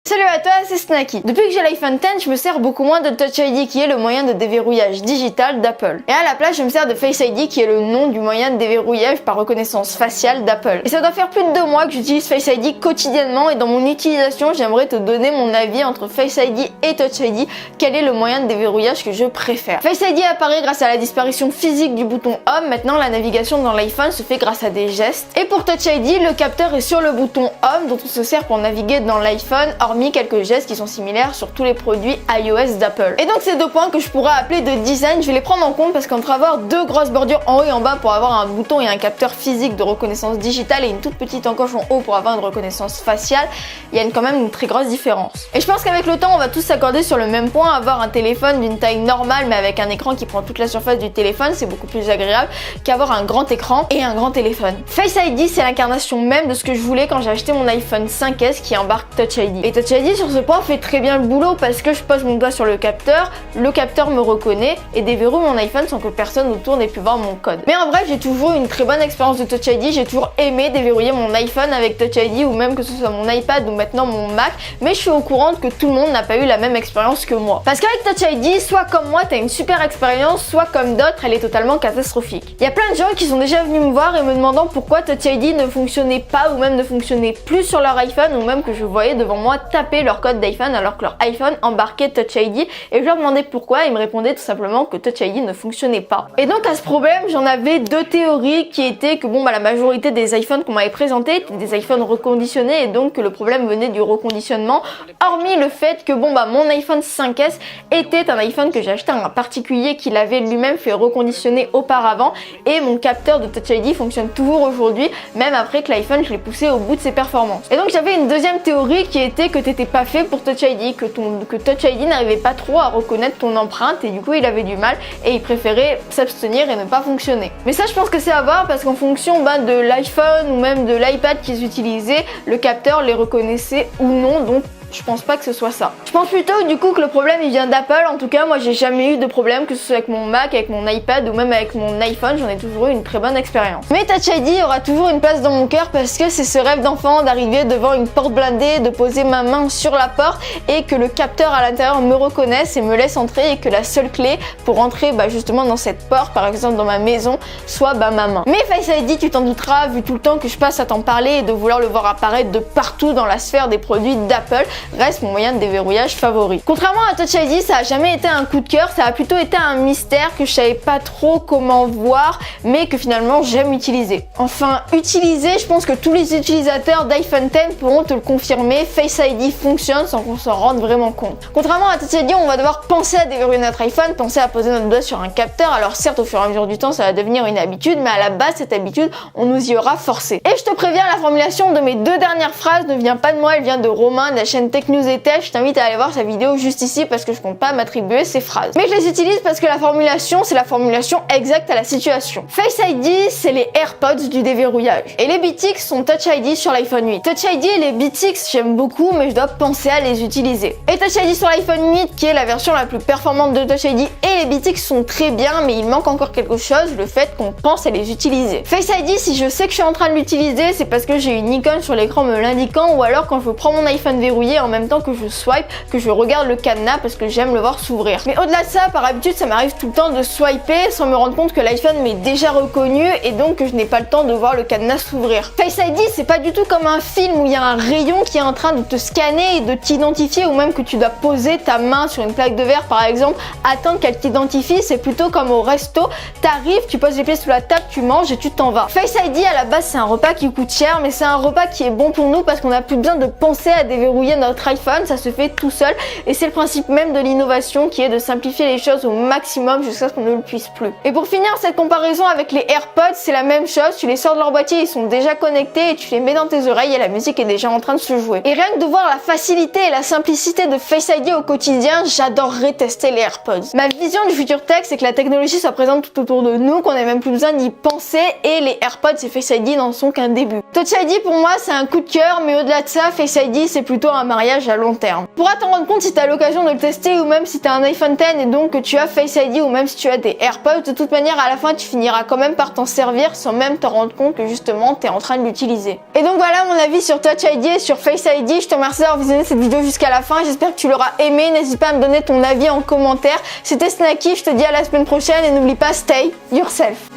Salut à toi, c'est Snacky. Depuis que j'ai l'iPhone X, je me sers beaucoup moins de Touch ID qui est le moyen de déverrouillage digital d'Apple. Et à la place, je me sers de Face ID qui est le nom du moyen de déverrouillage par reconnaissance faciale d'Apple. Et ça doit faire plus de 2 mois que j'utilise Face ID quotidiennement et dans mon utilisation, j'aimerais te donner mon avis entre Face ID et Touch ID. Quel est le moyen de déverrouillage que je préfère? Face ID apparaît grâce à la disparition physique du bouton Home. Maintenant, la navigation dans l'iPhone se fait grâce à des gestes. Et pour Touch ID, le capteur est sur le bouton Home dont on se sert pour naviguer dans l'iPhone, hormis quelques gestes qui sont similaires sur tous les produits iOS d'Apple. Et donc ces 2 points que je pourrais appeler de design, je vais les prendre en compte parce qu'entre avoir 2 grosses bordures en haut et en bas pour avoir un bouton et un capteur physique de reconnaissance digitale et une toute petite encoche en haut pour avoir une reconnaissance faciale, il y a quand même une très grosse différence. Et je pense qu'avec le temps, on va tous s'accorder sur le même point, avoir un téléphone d'une taille normale mais avec un écran qui prend toute la surface du téléphone, c'est beaucoup plus agréable qu'avoir un grand écran et un grand téléphone. Face ID, c'est l'incarnation même de ce que je voulais quand j'ai acheté mon iPhone 5S qui embarque Touch ID. Et Touch ID sur ce point fait très bien le boulot parce que je pose mon doigt sur le capteur me reconnaît et déverrouille mon iPhone sans que personne autour n'ait pu voir mon code. Mais en vrai, j'ai toujours eu une très bonne expérience de Touch ID, j'ai toujours aimé déverrouiller mon iPhone avec Touch ID ou même que ce soit mon iPad ou maintenant mon Mac, mais je suis au courant que tout le monde n'a pas eu la même expérience que moi. Parce qu'avec Touch ID, soit comme moi t'as une super expérience, soit comme d'autres elle est totalement catastrophique. Il y a plein de gens qui sont déjà venus me voir et me demandant pourquoi Touch ID ne fonctionnait pas ou même ne fonctionnait plus sur leur iPhone ou même que je voyais devant moi taper leur code d'iPhone alors que leur iPhone embarquait Touch ID et je leur demandais pourquoi et ils me répondaient tout simplement que Touch ID ne fonctionnait pas. Et donc à ce problème j'en avais 2 théories qui étaient que la majorité des iPhones qu'on m'avait présentés étaient des iPhones reconditionnés et donc que le problème venait du reconditionnement, hormis le fait que mon iPhone 5S était un iPhone que j'ai acheté à un particulier qui l'avait lui-même fait reconditionner auparavant et mon capteur de Touch ID fonctionne toujours aujourd'hui même après que l'iPhone je l'ai poussé au bout de ses performances. Et donc j'avais une deuxième théorie qui était que t'étais pas fait pour Touch ID, que Touch ID n'arrivait pas trop à reconnaître ton empreinte et du coup il avait du mal et il préférait s'abstenir et ne pas fonctionner. Mais ça je pense que c'est à voir parce qu'en fonction de l'iPhone ou même de l'iPad qu'ils utilisaient, le capteur les reconnaissait ou non, donc je pense pas que ce soit ça. Je pense plutôt du coup que le problème il vient d'Apple. En tout cas moi j'ai jamais eu de problème, que ce soit avec mon Mac, avec mon iPad ou même avec mon iPhone, j'en ai toujours eu une très bonne expérience. Mais Touch ID aura toujours une place dans mon cœur parce que c'est ce rêve d'enfant d'arriver devant une porte blindée, de poser ma main sur la porte et que le capteur à l'intérieur me reconnaisse et me laisse entrer et que la seule clé pour entrer justement dans cette porte, par exemple dans ma maison, soit ma main. Mais Face ID, tu t'en douteras vu tout le temps que je passe à t'en parler et de vouloir le voir apparaître de partout dans la sphère des produits d'Apple, reste mon moyen de déverrouillage favori. Contrairement à Touch ID, ça a jamais été un coup de cœur, ça a plutôt été un mystère que je savais pas trop comment voir, mais que finalement j'aime utiliser. Enfin, utiliser, je pense que tous les utilisateurs d'iPhone X pourront te le confirmer, Face ID fonctionne sans qu'on s'en rende vraiment compte. Contrairement à Touch ID, on va devoir penser à déverrouiller notre iPhone, penser à poser notre doigt sur un capteur, alors certes au fur et à mesure du temps ça va devenir une habitude, mais à la base cette habitude, on nous y aura forcé. Et je te préviens, la formulation de mes 2 dernières phrases ne vient pas de moi, elle vient de Romain de la chaîne Tech News et Tech. Je t'invite à aller voir sa vidéo juste ici parce que je compte pas m'attribuer ces phrases. Mais je les utilise parce que la formulation, c'est la formulation exacte à la situation. Face ID, c'est les AirPods du déverrouillage. Et les Beats sont Touch ID sur l'iPhone 8. Touch ID et les Beats, j'aime beaucoup, mais je dois penser à les utiliser. Et Touch ID sur l'iPhone 8, qui est la version la plus performante de Touch ID, et les Beats sont très bien, mais il manque encore quelque chose, le fait qu'on pense à les utiliser. Face ID, si je sais que je suis en train de l'utiliser, c'est parce que j'ai une icône sur l'écran me l'indiquant, ou alors quand je prends mon iPhone verrouillé en même temps que je swipe, que je regarde le cadenas parce que j'aime le voir s'ouvrir. Mais au-delà de ça, par habitude, ça m'arrive tout le temps de swiper sans me rendre compte que l'iPhone m'est déjà reconnu et donc que je n'ai pas le temps de voir le cadenas s'ouvrir. Face ID, c'est pas du tout comme un film où il y a un rayon qui est en train de te scanner et de t'identifier, ou même que tu dois poser ta main sur une plaque de verre par exemple, attendre qu'elle t'identifie. C'est plutôt comme au resto, t'arrives, tu poses les pieds sous la table, tu manges et tu t'en vas. Face ID à la base c'est un repas qui coûte cher, mais c'est un repas qui est bon pour nous parce qu'on n'a plus besoin de penser à déverrouiller notre iPhone, ça se fait tout seul et c'est le principe même de l'innovation qui est de simplifier les choses au maximum jusqu'à ce qu'on ne le puisse plus. Et pour finir cette comparaison avec les AirPods, c'est la même chose, tu les sors de leur boîtier, ils sont déjà connectés et tu les mets dans tes oreilles et la musique est déjà en train de se jouer. Et rien que de voir la facilité et la simplicité de Face ID au quotidien, j'adorerais tester les AirPods. Ma vision du futur tech, c'est que la technologie soit présente tout autour de nous, qu'on ait même plus besoin d'y penser et les AirPods et Face ID n'en sont qu'un début. Touch ID pour moi c'est un coup de cœur, mais au-delà de ça, Face ID c'est plutôt un mariage à long terme. Tu pourras t'en rendre compte si tu as l'occasion de le tester ou même si tu as un iPhone X et donc que tu as Face ID ou même si tu as des AirPods. De toute manière, à la fin, tu finiras quand même par t'en servir sans même te rendre compte que justement tu es en train de l'utiliser. Et donc voilà mon avis sur Touch ID et sur Face ID. Je te remercie d'avoir visionné cette vidéo jusqu'à la fin. J'espère que tu l'auras aimé. N'hésite pas à me donner ton avis en commentaire. C'était Snacky, je te dis à la semaine prochaine et n'oublie pas, stay yourself.